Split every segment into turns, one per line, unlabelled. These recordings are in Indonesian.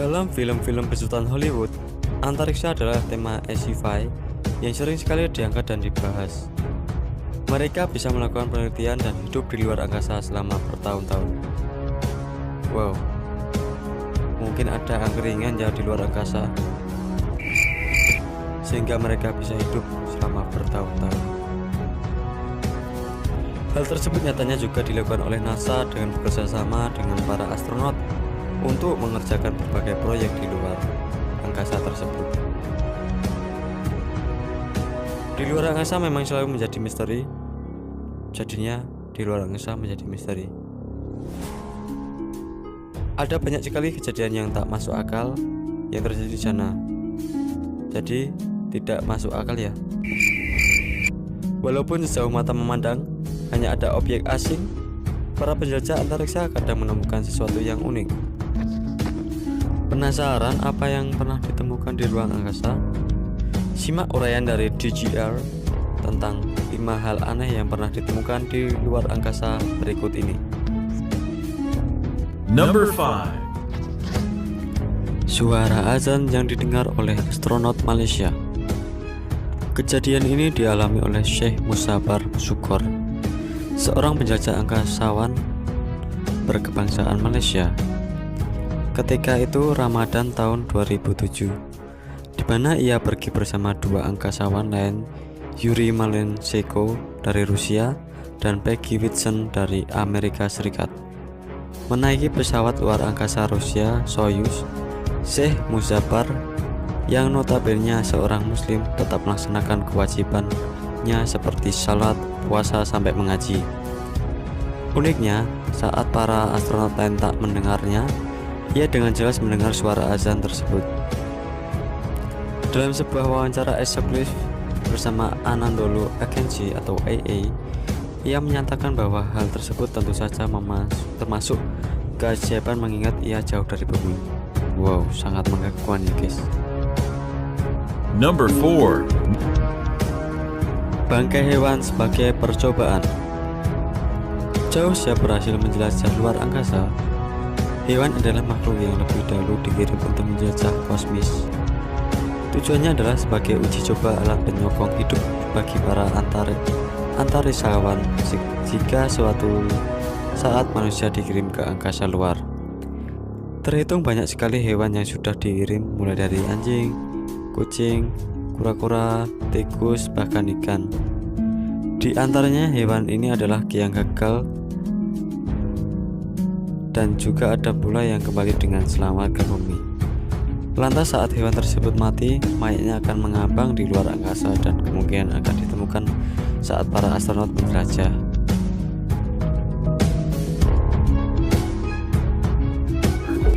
Dalam film-film besutan Hollywood, antariksa adalah tema sci-fi yang sering sekali diangkat dan dibahas. Mereka bisa melakukan penelitian dan hidup di luar angkasa selama bertahun-tahun. Wow, mungkin ada angkringan ya di luar angkasa, sehingga mereka bisa hidup selama bertahun-tahun. Hal tersebut nyatanya juga dilakukan oleh NASA dengan bekerjasama dengan para astronot untuk mengerjakan berbagai proyek di luar angkasa tersebut. Di luar angkasa memang selalu menjadi misteri, jadinya di luar angkasa menjadi misteri. Ada banyak sekali kejadian yang tak masuk akal yang terjadi di sana. Jadi tidak masuk akal ya. Walaupun sejauh mata memandang hanya ada objek asing, para penjelajah antariksa kadang menemukan sesuatu yang unik. Penasaran apa yang pernah ditemukan di ruang angkasa? Simak uraian dari DGR tentang 5 hal aneh yang pernah ditemukan di luar angkasa berikut ini.
Number 5.
Suara azan yang didengar oleh astronot Malaysia. Kejadian ini dialami oleh Syekh Musabar Syukor, seorang penjelajah angkasawan berkebangsaan Malaysia. Ketika itu Ramadan tahun 2007, di mana ia pergi bersama 2 angkasawan lain, Yuri Malencheko dari Rusia dan Peggy Whitson dari Amerika Serikat. Menaiki pesawat luar angkasa Rusia Soyuz, Syekh Muzaffar yang notabene seorang muslim tetap melaksanakan kewajibannya seperti salat, puasa sampai mengaji. Uniknya, saat para astronot lain tak mendengarnya, ia dengan jelas mendengar suara azan tersebut. Dalam sebuah wawancara eksklusif bersama Anadolu Agency atau AA, ia menyatakan bahwa hal tersebut tentu saja termasuk keajaiban mengingat ia jauh dari bumi. Wow, sangat mengagumkan ya guys.
Number 4.
Bangkai hewan sebagai percobaan. Jauh siap berhasil menjelajah luar angkasa, hewan adalah makhluk yang lebih dahulu dikirim untuk menjelajah kosmis. Tujuannya adalah sebagai uji coba alat penyokong hidup bagi para antarisawan jika suatu saat manusia dikirim ke angkasa luar. Terhitung banyak sekali hewan yang sudah dikirim, mulai dari anjing, kucing, kura-kura, tikus, bahkan ikan. Di antaranya hewan ini adalah yang gagal, dan juga ada pula yang kembali dengan selamat ke bumi. Lantas saat hewan tersebut mati, mayatnya akan mengambang di luar angkasa dan kemungkinan akan ditemukan saat para astronot menjelajah.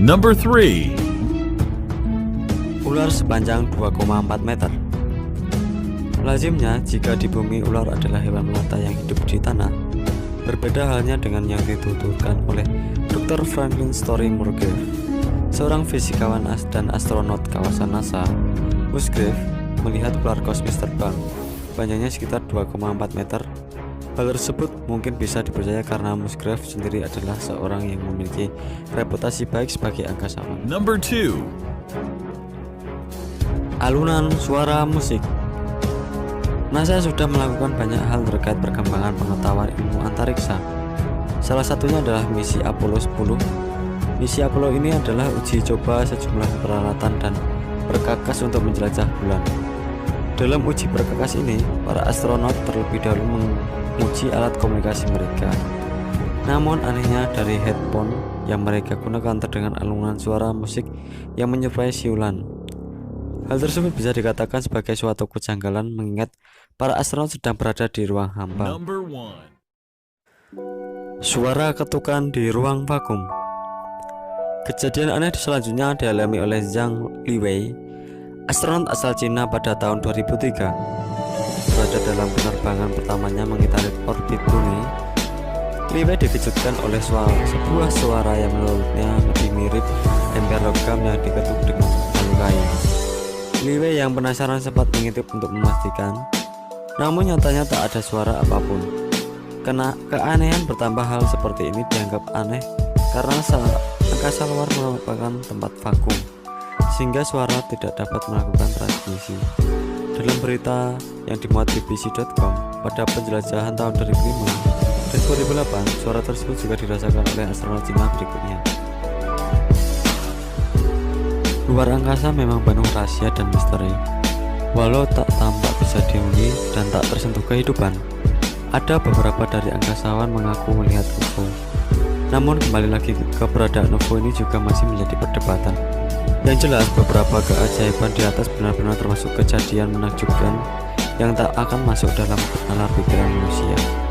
Number 3.
Ular sepanjang 2,4 meter. Lazimnya jika di bumi ular adalah hewan melata yang hidup di tanah. Berbeda halnya dengan yang dituturkan oleh Dr. Franklin Story Musgrave, seorang fisikawan dan astronot kawasan NASA. Musgrave melihat ular kosmis terbang, panjangnya sekitar 2,4 meter. Hal tersebut mungkin bisa dipercaya karena Musgrave sendiri adalah seorang yang memiliki reputasi baik sebagai angkasawan.
Number 2.
Alunan suara musik. NASA sudah melakukan banyak hal terkait perkembangan pengetahuan ilmu antariksa. Salah satunya adalah misi Apollo 10. Misi Apollo ini adalah uji coba sejumlah peralatan dan perkakas untuk menjelajah bulan. Dalam uji perkakas ini, para astronot terlebih dahulu menguji alat komunikasi mereka. Namun anehnya dari headphone yang mereka gunakan terdengar alunan suara musik yang menyerupai siulan. Hal tersebut bisa dikatakan sebagai suatu kejanggalan mengingat para astronot sedang berada di ruang hampa.
Number 1.
Suara ketukan di ruang vakum. Kejadian aneh selanjutnya dialami oleh Zhang Liwei, astronot asal Cina pada tahun 2003. Berada dalam penerbangan pertamanya mengitari orbit bumi, Liwei dikejutkan oleh sebuah suara yang menurutnya lebih mirip ember logam yang diketuk dengan kayu. Liwei yang penasaran sempat mengintip untuk memastikan, namun nyatanya tak ada suara apapun. Keanehan bertambah, hal seperti ini dianggap aneh karena angkasa luar merupakan tempat vakum. sehingga suara tidak dapat melakukan transmisi. Dalam berita yang dimuat bbc.com pada penjelajahan tahun 2005 dan 2008, suara tersebut juga dirasakan oleh astronot Cina berikutnya. Luar angkasa memang penuh rahasia dan misteri. Walau tak tampak bisa dihuni dan tak tersentuh kehidupan, ada beberapa dari angkasawan mengaku melihat UFO. Namun kembali lagi, keberadaan UFO ini juga masih menjadi perdebatan. Yang jelas, beberapa keajaiban di atas benar-benar termasuk kejadian menakjubkan yang tak akan masuk dalam nalar pikiran manusia.